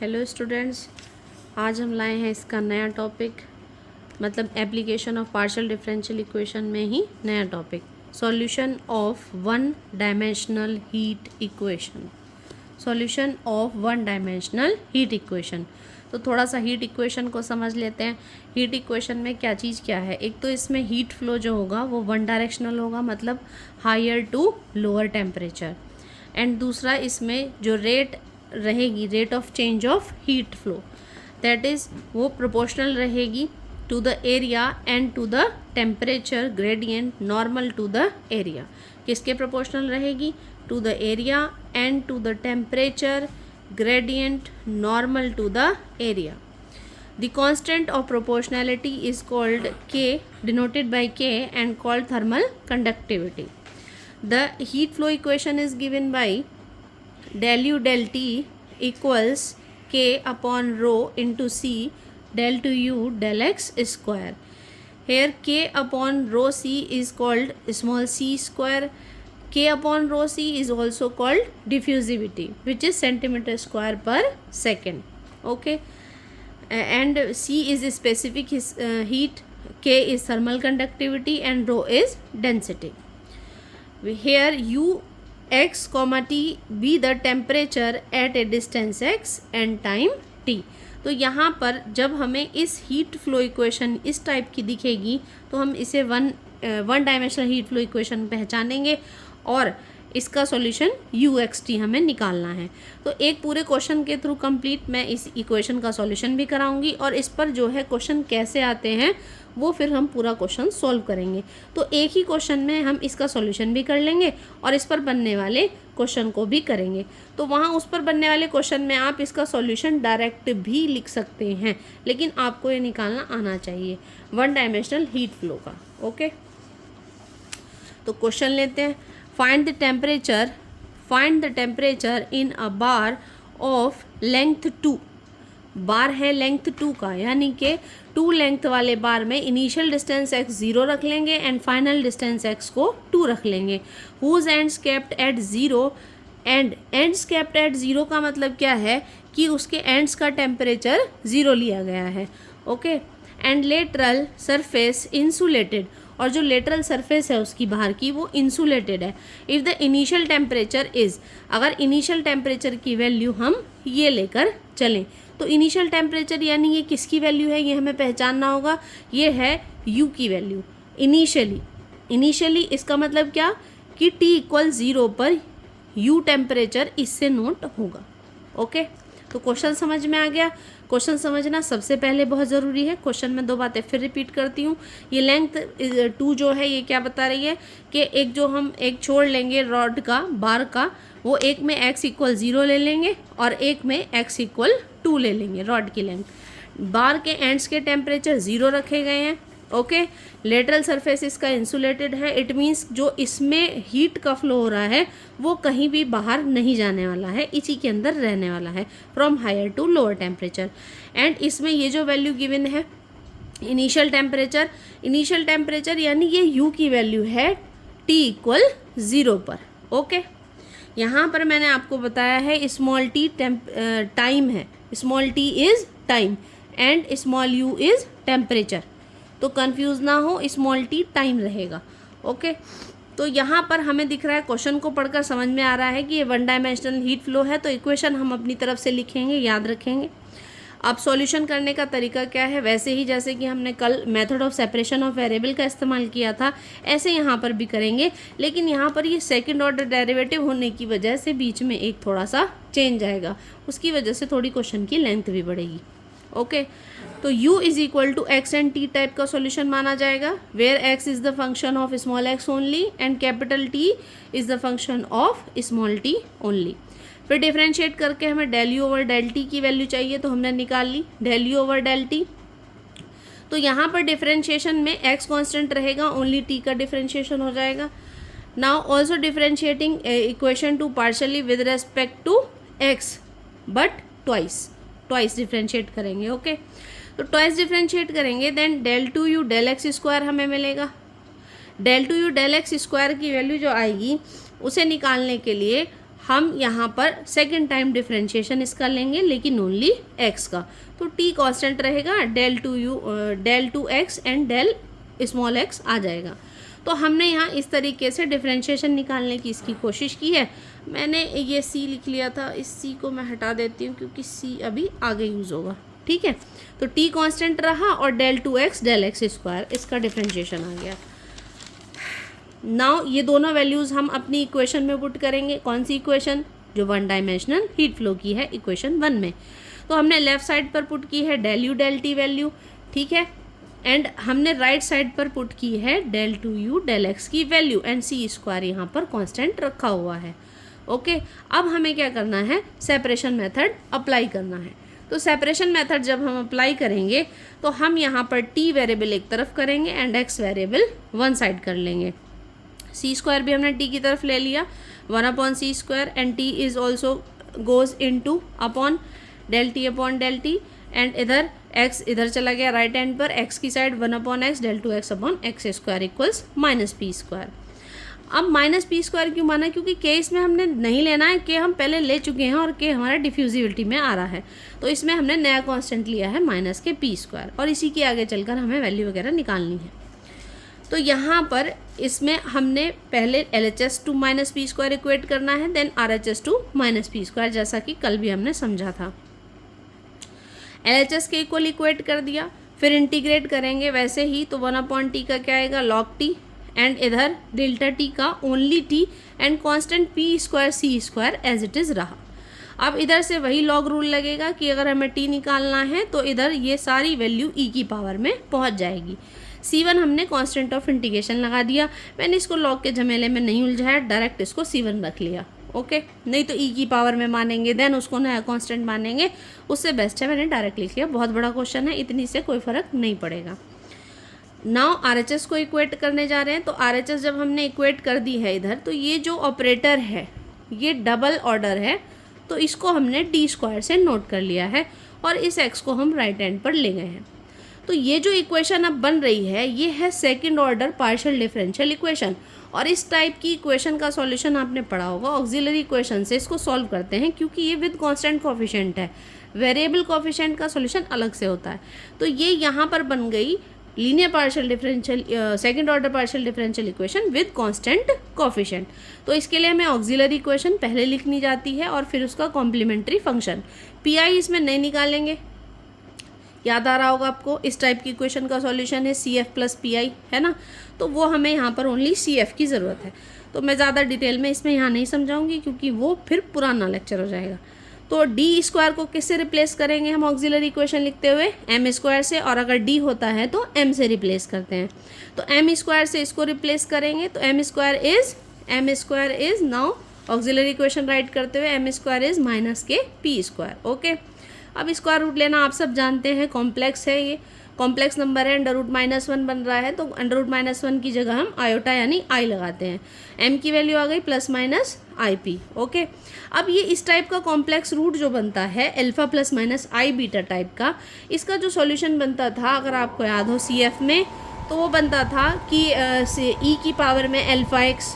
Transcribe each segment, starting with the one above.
Hello students, आज हम लाए हैं इसका नया टॉपिक, मतलब application of partial differential equation में ही नया topic, solution of one dimensional heat equation. Solution of one dimensional heat equation. तो थोड़ा सा हीट इक्वेशन को समझ लेते हैं। हीट इक्वेशन में क्या चीज़ क्या है। एक तो इसमें हीट फ्लो जो होगा वो वन डायरेक्शनल होगा, मतलब higher to lower temperature. And दूसरा इसमें जो रेट रहेगी, rate of change of heat flow, that is वो प्रोपोर्शनल रहेगी to the area and to the temperature gradient normal to the area. किसके प्रोपोर्शनल रहेगी? To the area and to the temperature gradient normal to the area. The constant of proportionality is called K, denoted by K, and called thermal conductivity. The heat flow equation is given by del U del T equals K upon rho into C del to U del X square. Here K upon rho C is called small c square. K upon rho C is also called diffusivity, which is centimeter square per second. Okay, and C is specific heat, K is thermal conductivity, and rho is density. Here U x comma T be the temperature at a distance x and time t. तो यहाँ पर जब हमें इस heat flow equation इस type की दिखेगी तो हम इसे one dimensional heat flow equation पहचानेंगे और इसका सॉल्यूशन UXT हमें निकालना है। तो एक पूरे क्वेश्चन के थ्रू कंप्लीट मैं इस इक्वेशन का सॉल्यूशन भी कराऊंगी और इस पर जो है क्वेश्चन कैसे आते हैं वो फिर हम पूरा क्वेश्चन सॉल्व करेंगे। तो एक ही क्वेश्चन में हम इसका सॉल्यूशन भी कर लेंगे और इस पर बनने वाले क्वेश्चन को भी करेंगे। तो वहाँ उस पर बनने वाले क्वेश्चन में आप इसका सॉल्यूशन डायरेक्ट भी लिख सकते हैं, लेकिन आपको ये निकालना आना चाहिए वन डायमेंशनल हीट फ्लो का। ओके, तो क्वेश्चन लेते हैं। Find the temperature in a bar of length 2. बार है लेंथ 2 का, यानी कि 2 लेंथ वाले बार में इनिशियल डिस्टेंस x 0 रख लेंगे एंड फाइनल डिस्टेंस x को 2 रख लेंगे। Whose ends kept at 0 and ends kept at 0 का मतलब क्या है कि उसके एंड्स का टेम्परेचर 0 लिया गया है। Okay, and lateral surface insulated, और जो लेटरल सरफेस है उसकी बाहर की वो इंसुलेटेड है। If the initial temperature is, अगर इनिशियल टेम्परेचर की वैल्यू हम ये लेकर चलें तो इनिशियल टेम्परेचर यानी ये किसकी वैल्यू है ये हमें पहचानना होगा। ये है U की वैल्यू इनिशियली। इसका मतलब क्या कि T = 0 पर U टेम्परेचर इससे नोट होगा। ओके, तो क्वेश्चन समझ में आ गया। क्वेश्चन समझना सबसे पहले बहुत ज़रूरी है। क्वेश्चन में 2 बातें फिर रिपीट करती हूँ। ये लेंथ 2 जो है ये क्या बता रही है कि एक जो हम एक छोड़ लेंगे रॉड का, बार का, वो एक में x = 0 ले लेंगे और एक में x = 2 ले लेंगे। रॉड की लेंथ, बार के एंड्स के टेम्परेचर 0 रखे गए हैं। ओके, लेटरल सरफेस इसका इंसुलेटेड है। इट मीन्स जो इसमें हीट का फ्लो हो रहा है वो कहीं भी बाहर नहीं जाने वाला है, इसी के अंदर रहने वाला है, from higher to lower temperature. And इसमें ये जो वैल्यू गिवन है इनिशियल टेम्परेचर यानी ये U की वैल्यू है T = 0 पर। ओके, यहाँ पर मैंने आपको बताया है स्मॉल t टाइम है, small t is time and small u is temperature. तो कंफ्यूज ना हो, स्मॉल t टाइम रहेगा। ओके, तो यहाँ पर हमें दिख रहा है, क्वेश्चन को पढ़कर समझ में आ रहा है कि ये वन डायमेंशनल हीट फ्लो है। तो इक्वेशन हम अपनी तरफ से लिखेंगे, याद रखेंगे। अब सॉल्यूशन करने का तरीका क्या है, वैसे ही जैसे कि हमने कल method of separation of variable का इस्तेमाल किया था ऐसे यहाँ पर भी करेंगे, लेकिन यहाँ पर ये सेकंड ऑर्डर डेरिवेटिव होने की वजह से बीच में एक थोड़ा सा चेंज आएगा, उसकी वजह से थोड़ी क्वेश्चन की लेंथ भी बढ़ेगी। ओके, तो U = x and t type का सॉल्यूशन माना जाएगा, where x is the function of small x only and capital T is the function of small t only. फिर डिफरेंशिएट करके हमें del U over del t की value चाहिए तो हमने निकाल ली del U over del t। तो यहाँ पर डिफरेंशिएशन में x कांस्टेंट रहेगा, ओनली t का डिफरेंशिएशन हो जाएगा। Now also differentiating equation two partially with respect to x but twice differentiate करेंगे। ओके, तो ट्वाइस डिफरेंशिएट करेंगे then del to U del x square हमें मिलेगा। del to U del x square की value जो आएगी उसे निकालने के लिए हम यहाँ पर सेकेंड टाइम डिफ्रेंशिएशन इसका लेंगे, लेकिन ओनली x का। तो t कांस्टेंट रहेगा, del two x and del small x आ जाएगा। तो हमने यहाँ इस तरीके से डिफ्रेंशिएशन निकालने की इसकी कोशिश की है। मैंने ये c लिख लिया था, इस c को मैं हटा देती हूँ क्योंकि c अभी आगे यूज़ होगा, ठीक है। तो t कांस्टेंट रहा और del two x del x square, इसका डिफ्रेंशिएशन आ गया। नाउ ये दोनों वैल्यूज़ हम अपनी इक्वेशन में पुट करेंगे। कौन सी इक्वेशन? जो वन डायमेंशनल हीट फ्लो की है, इक्वेशन 1 में। तो हमने लेफ़्ट साइड पर पुट की है del u del t value, ठीक है, एंड हमने राइट साइड पर पुट की है del two u del x की वैल्यू, एंड सी स्क्वायर यहाँ पर कांस्टेंट रखा हुआ है। ओके, अब हमें क्या करना है? सेपरेशन मेथड अप्लाई करना है। तो सेपरेशन मेथड जब हम अप्लाई करेंगे तो हम यहाँ पर टी वेरिएबल एक तरफ करेंगे and x variable one side कर लेंगे। सी स्क्वायर भी हमने टी की तरफ ले लिया, 1/c² and t is also goes into upon del t and इधर x इधर चला गया राइट हैंड पर, x की side 1/x del two x upon x square equals -p²। अब -p² क्यों माना? क्योंकि k इसमें हमने नहीं लेना है, k हम पहले ले चुके हैं और k हमारा डिफ्यूजिविटी में आ रहा है। तो इसमें हमने नया कांस्टेंट लिया है -p², और इसी के आगे चलकर हमें वैल्यू वगैरह निकालनी है। तो यहाँ पर इसमें हमने पहले LHS टू -p² इक्वेट करना है, देन RHS टू -p², जैसा कि कल भी हमने समझा था। LHS के इक्वल इक्वेट कर दिया, फिर इंटीग्रेट करेंगे वैसे ही, तो 1/t का क्या आएगा? log t, एंड इधर डेल्टा t का only t and constant p²c² as it is रहा। अब इधर से वही लॉग रूल लगेगा कि अगर हमें t निकालना है तो इधर ये सारी वैल्यू e की पावर में पहुंच जाएगी। c1 हमने कांस्टेंट ऑफ इंटीग्रेशन लगा दिया, मैंने इसको लॉग के झमेले में नहीं उलझाया, डायरेक्ट इसको c1 रख लिया। ओके, नहीं तो e की पावर में मानेंगे देन उसको नया कांस्टेंट मानेंगे, उससे बेस्ट है मैंने डायरेक्ट लिख लिया। बहुत बड़ा क्वेश्चन है, इतनी से कोई फ़र्क नहीं पड़ेगा। नाउ RHS को इक्वेट करने जा रहे हैं। तो RHS जब हमने इक्वेट कर दी है इधर, तो ये जो ऑपरेटर है ये डबल ऑर्डर है, तो इसको हमने d² से नोट कर लिया है और इस x को हम राइट हैंड पर ले गए हैं। तो ये जो इक्वेशन अब बन रही है ये है second order partial differential equation, और इस टाइप की इक्वेशन का सॉल्यूशन आपने पढ़ा होगा। ऑक्सिलरी इक्वेशन से इसको सॉल्व करते हैं क्योंकि ये विद कांस्टेंट कोफिशिएंट है, वेरिएबल कोफिशिएंट का सॉल्यूशन अलग से होता है। तो ये यहाँ पर बन गई linear partial differential second order partial differential equation with constant coefficient. तो इसके लिए हमें ऑक्सिलरी इक्वेशन पहले लिखनी जाती है और फिर उसका कॉम्प्लीमेंट्री फंक्शन। पी आई इसमें नहीं निकालेंगे, याद आ रहा होगा आपको, इस टाइप की इक्वेशन का सॉल्यूशन है CF प्लस PI, है ना। तो वो हमें यहाँ पर ओनली CF की ज़रूरत है। तो मैं ज़्यादा डिटेल में इसमें यहाँ नहीं समझाऊंगी क्योंकि वो फिर पुराना लेक्चर हो जाएगा। तो d² को किससे रिप्लेस करेंगे हम ऑक्सिलरी इक्वेशन लिखते हुए? m² से, और अगर d होता है तो m से रिप्लेस करते हैं। तो m² से इसको रिप्लेस करेंगे तो m² is now auxiliary equation right करते हुए m² इज़ -kp²। ओके, अब स्क्वायर रूट लेना आप सब जानते हैं, कॉम्प्लेक्स है, ये कॉम्प्लेक्स नंबर है, √-1 बन रहा है, तो √-1 की जगह हम आयोटा यानी i लगाते हैं। m की वैल्यू आ गई +-ip। ओके, अब ये इस टाइप का कॉम्प्लेक्स रूट जो बनता है अल्फा +-i बीटा टाइप का, इसका जो सॉल्यूशन बनता था अगर आपको याद हो CF में, तो वो बनता था कि e की पावर में α x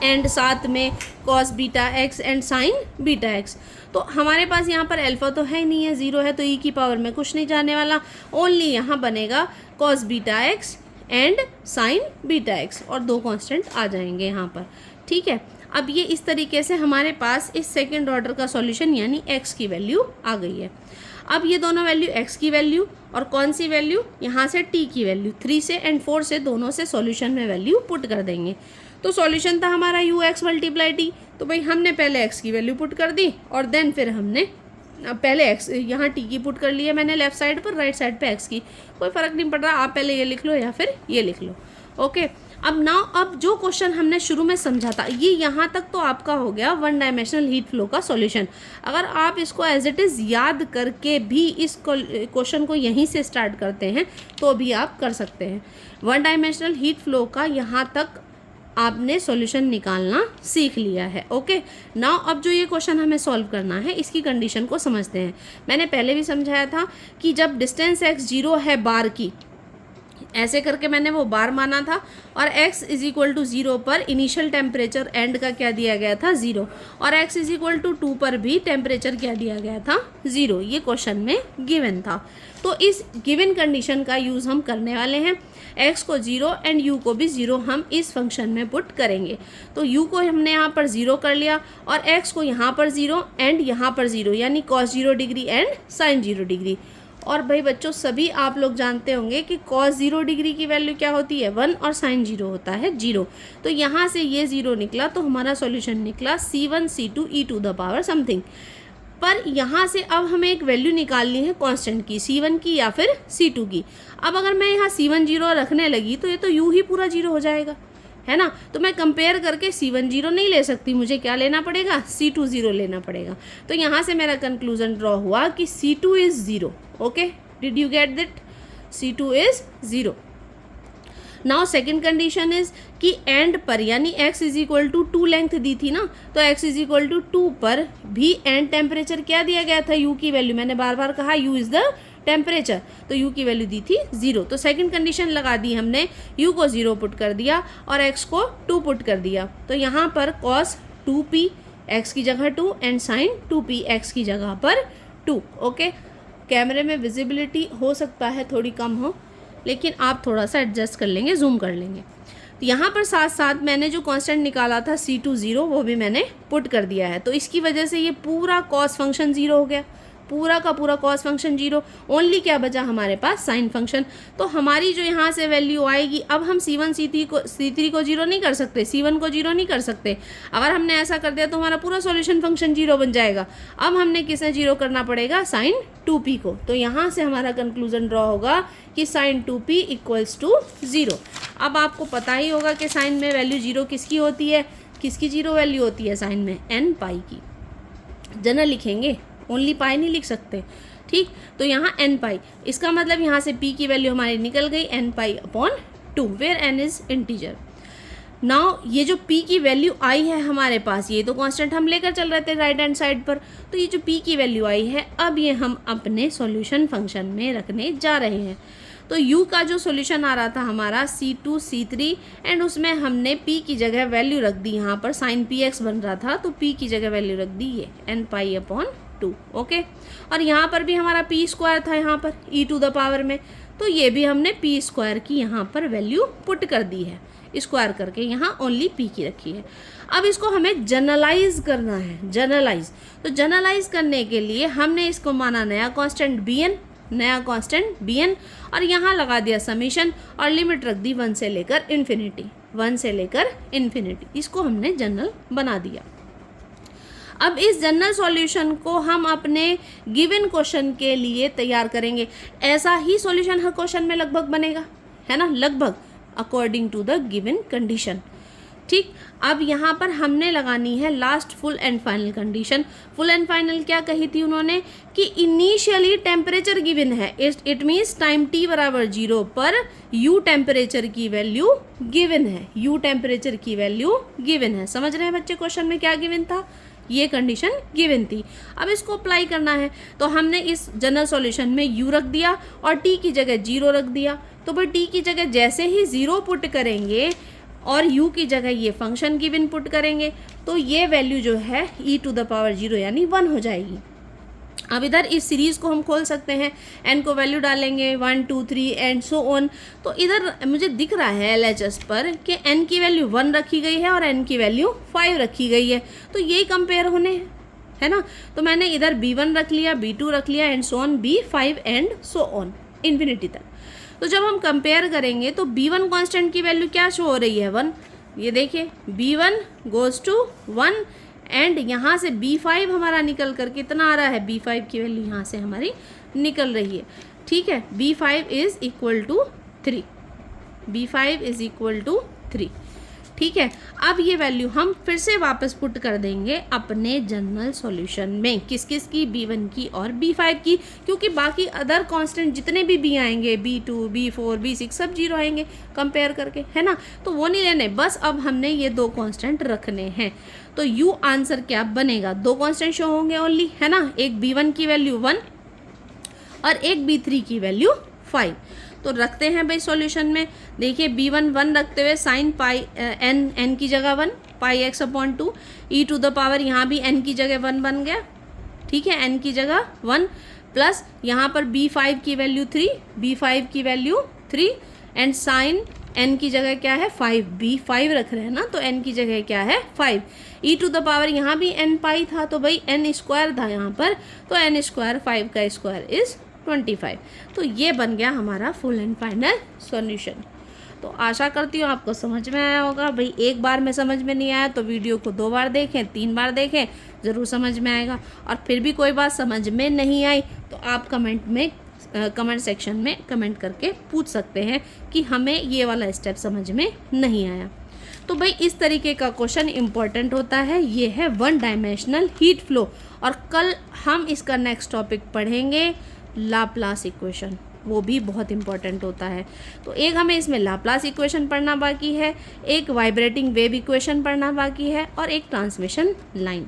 एंड साथ में cos beta x and sin beta x। तो हमारे पास यहाँ पर अल्फा तो है ही नहीं है, 0 है, तो e की पावर में कुछ नहीं जाने वाला, ओनली यहाँ बनेगा cos beta x and sin beta x, और दो कांस्टेंट आ जाएंगे यहाँ पर, ठीक है। अब ये इस तरीके से हमारे पास इस सेकेंड ऑर्डर का सॉल्यूशन यानी x की वैल्यू आ गई है। अब ये दोनों वैल्यू x की वैल्यू और कौन सी वैल्यू, यहाँ से t की वैल्यू 3 से एंड 4 से दोनों से सॉल्यूशन में वैल्यू पुट कर देंगे। तो सॉल्यूशन था हमारा ux × t, तो भाई हमने पहले x की वैल्यू पुट कर दी और देन फिर हमने पहले x यहाँ t की पुट कर लिया मैंने लेफ्ट साइड पर, राइट साइड पे x की, कोई फ़र्क नहीं पड़ रहा, आप पहले ये लिख लो या फिर ये लिख लो। ओके, अब जो क्वेश्चन हमने शुरू में समझा था ये यहाँ तक तो आपका हो गया वन डायमेंशनल हीट फ्लो का सॉल्यूशन। अगर आप इसको एज इट इज़ याद करके भी इस क्वेश्चन को यहीं से स्टार्ट करते हैं तो भी आप कर सकते हैं। वन डायमेंशनल हीट फ्लो का यहाँ तक आपने सॉल्यूशन निकालना सीख लिया है। ओके, नाउ अब जो ये क्वेश्चन हमें सॉल्व करना है इसकी कंडीशन को समझते हैं। मैंने पहले भी समझाया था कि जब डिस्टेंस x 0 है बार की, ऐसे करके मैंने वो बार माना था और x इज इक्वल टू 0 पर इनिशियल टेम्परेचर एंड का क्या दिया गया था 0 और x इज इक्वल टू 2 पर भी टेम्परेचर क्या दिया गया था 0। ये क्वेश्चन में गिवन था। तो इस गिवन कंडीशन का यूज़ हम करने वाले हैं। x को 0 एंड u को भी 0 हम इस फंक्शन में पुट करेंगे। तो u को हमने यहाँ पर 0 कर लिया और x को यहाँ पर 0 एंड यहाँ पर 0 यानी cos 0 degree and sin 0 degree. और भाई बच्चों सभी आप लोग जानते होंगे कि cos 0 डिग्री की वैल्यू क्या होती है 1 और sin 0 होता है 0। तो यहाँ से ये 0 निकला तो हमारा सॉल्यूशन निकला C1 C2 e to the power something. पर यहाँ से अब हमें एक वैल्यू निकालनी है कांस्टेंट की C1 की या फिर C2 की। अब अगर मैं यहाँ C1 0 रखने लगी तो ये तो यूँ ही पूरा 0 हो जाएगा, है ना। तो मैं कंपेयर करके C1 0 नहीं ले सकती, मुझे क्या लेना पड़ेगा C2 0 लेना पड़ेगा। तो यहाँ से मेरा कंक्लूजन ड्रॉ हुआ कि C2 is 0। Okay, did you get that? C2 is 0। Now second condition is कि एंड पर यानी x is equal to 2 length दी थी ना, तो x इज इक्वल टू 2 पर भी एंड टेम्परेचर क्या दिया गया था u की वैल्यू। मैंने बार बार कहा u इज़ द टेम्परेचर, तो u की वैल्यू दी थी 0। तो सेकंड कंडीशन लगा दी हमने, u को 0 पुट कर दिया और x को 2 पुट कर दिया। तो यहाँ पर cos 2p x की जगह 2 एंड sin 2p x की जगह पर 2। ओके, कैमरे में विजिबिलिटी हो सकता है थोड़ी कम हो, लेकिन आप थोड़ा सा एडजस्ट कर लेंगे, जूम कर लेंगे। तो यहाँ पर साथ साथ मैंने जो कांस्टेंट निकाला था C2 0 वो भी मैंने पुट कर दिया है। तो इसकी वजह से ये पूरा cos फंक्शन 0 हो गया, पूरा का पूरा cos फंक्शन 0। ओनली क्या बचा हमारे पास sin फंक्शन। तो हमारी जो यहाँ से वैल्यू आएगी, अब हम C1 C3 को 0 नहीं कर सकते, C1 को 0 नहीं कर सकते। अगर हमने ऐसा कर दिया तो हमारा पूरा सॉल्यूशन फंक्शन 0 बन जाएगा। अब हमने किसे 0 करना पड़ेगा, sin 2p को। तो यहाँ से हमारा कंक्लूजन ड्रॉ होगा कि sin 2p इक्वल्स टू 0। अब आपको पता ही होगा कि साइन में वैल्यू 0 किसकी होती है, किसकी 0 वैल्यू होती है साइन में, n पाई की। जनरल लिखेंगे, ओनली पाई नहीं लिख सकते, ठीक। तो यहाँ n पाई, इसका मतलब यहाँ से p की वैल्यू हमारी निकल गई n pi upon 2 where n is integer. Now ये जो p की वैल्यू आई है हमारे पास, ये तो कांस्टेंट हम लेकर चल रहे थे राइट हैंड साइड पर, तो ये जो p की वैल्यू आई है अब ये हम अपने सॉल्यूशन फंक्शन में रखने जा रहे हैं। तो u का जो सॉल्यूशन आ रहा था हमारा C2 C3 एंड उसमें हमने p की जगह वैल्यू रख दी, यहाँ पर sin px बन रहा था तो p की जगह वैल्यू रख दी ये n पाई अपॉन 2। ओके, और यहाँ पर भी हमारा p स्क्वायर था यहाँ पर e टू द पावर में, तो ये भी हमने p स्क्वायर की यहाँ पर वैल्यू पुट कर दी है, स्क्वायर करके यहाँ ओनली p की रखी है। अब इसको हमें जनरलाइज करना है, जनरलाइज। तो जनरलाइज करने के लिए हमने इसको माना नया कांस्टेंट bn, नया कांस्टेंट bn, और यहाँ लगा दिया समीशन और लिमिट रख दी 1 से लेकर इन्फिनिटी, 1 से लेकर इन्फिनिटी। इसको हमने जनरल बना दिया। अब इस जनरल सॉल्यूशन को हम अपने गिवन क्वेश्चन के लिए तैयार करेंगे। ऐसा ही सॉल्यूशन हर क्वेश्चन में लगभग बनेगा, है ना, लगभग according to the given condition, ठीक। अब यहाँ पर हमने लगानी है last full and final condition. Full and final क्या कही थी उन्होंने कि इनिशियली टेम्परेचर गिवन है, इट मीन्स टाइम t बराबर 0 पर u टेम्परेचर की वैल्यू गिवन है, u टेम्परेचर की वैल्यू गिवन है। समझ रहे हैं बच्चे क्वेश्चन में क्या गिवन था, ये कंडीशन गिवन थी। अब इसको अप्लाई करना है तो हमने इस जनरल सॉल्यूशन में u रख दिया और t की जगह 0 रख दिया। तो भाई t की जगह जैसे ही 0 पुट करेंगे और u की जगह ये फंक्शन गिवन पुट करेंगे तो ये वैल्यू जो है e टू द पावर 0 यानी 1 हो जाएगी। अब इधर इस सीरीज़ को हम खोल सकते हैं, n को वैल्यू डालेंगे 1 2 3 एंड सो ऑन। तो इधर मुझे दिख रहा है LHS पर कि n की वैल्यू 1 रखी गई है और n की वैल्यू 5 रखी गई है, तो यही कंपेयर होने हैं, है ना। तो मैंने इधर b1 रख लिया, b2 रख लिया and so on, b5 and so on infinity तक। तो जब हम कंपेयर करेंगे तो b1 कांस्टेंट की वैल्यू क्या शो हो रही है 1, ये देखिए b1 गोज़ टू 1 एंड यहाँ से b5 हमारा निकल कर कितना आ रहा है, b5 की वैल्यू यहाँ से हमारी निकल रही है, ठीक है। b5 is equal to 3, b5 is equal to 3, ठीक है। अब ये वैल्यू हम फिर से वापस पुट कर देंगे अपने जनरल सॉल्यूशन में, किस किस की, b1 की और b5 की, क्योंकि बाकी अदर कांस्टेंट जितने भी b आएंगे b2 b4 b6 सब 0 आएंगे कंपेयर करके, है ना। तो वो नहीं लेने, बस अब हमने ये दो कांस्टेंट रखने हैं। तो u आंसर क्या बनेगा, दो कांस्टेंट शो होंगे ओनली, है ना, एक b1 की वैल्यू 1 और एक b3 की वैल्यू 5। तो रखते हैं भाई सॉल्यूशन में। देखिए b1 1 रखते हुए साइन पाई n की जगह 1 pi x upon 2 e to the power, यहाँ भी n की जगह 1 बन गया, ठीक है, n की जगह 1 प्लस यहाँ पर b5 की वैल्यू 3 एंड साइन n की जगह क्या है 5, b5 रख रहे हैं ना, तो n की जगह क्या है 5, e टू द पावर यहाँ भी n पाई था तो भाई n स्क्वायर था यहाँ पर, तो n स्क्वायर 5 का स्क्वायर इज़ 25। तो ये बन गया हमारा फुल एंड फाइनल सॉल्यूशन। तो आशा करती हूँ आपको समझ में आया होगा। भाई एक बार में समझ में नहीं आया तो वीडियो को 2 बार देखें, 3 बार देखें, ज़रूर समझ में आएगा। और फिर भी कोई बात समझ में नहीं आई तो आप कमेंट सेक्शन में कमेंट करके पूछ सकते हैं कि हमें ये वाला स्टेप समझ में नहीं आया। तो भाई इस तरीके का क्वेश्चन इम्पोर्टेंट होता है। ये है 1 डायमेंशनल हीट फ्लो। और कल हम इसका नेक्स्ट टॉपिक पढ़ेंगे लाप्लास इक्वेशन, वो भी बहुत इंपॉर्टेंट होता है। तो एक हमें इसमें लाप्लास इक्वेशन पढ़ना बाकी है, एक वाइब्रेटिंग वेव इक्वेशन पढ़ना बाकी है और एक ट्रांसमिशन लाइन,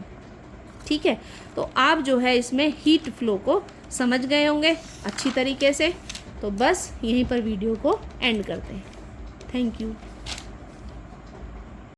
ठीक है। तो आप जो है इसमें हीट फ्लो को समझ गए होंगे अच्छी तरीके से। तो बस यहीं पर वीडियो को एंड करते हैं। Thank you.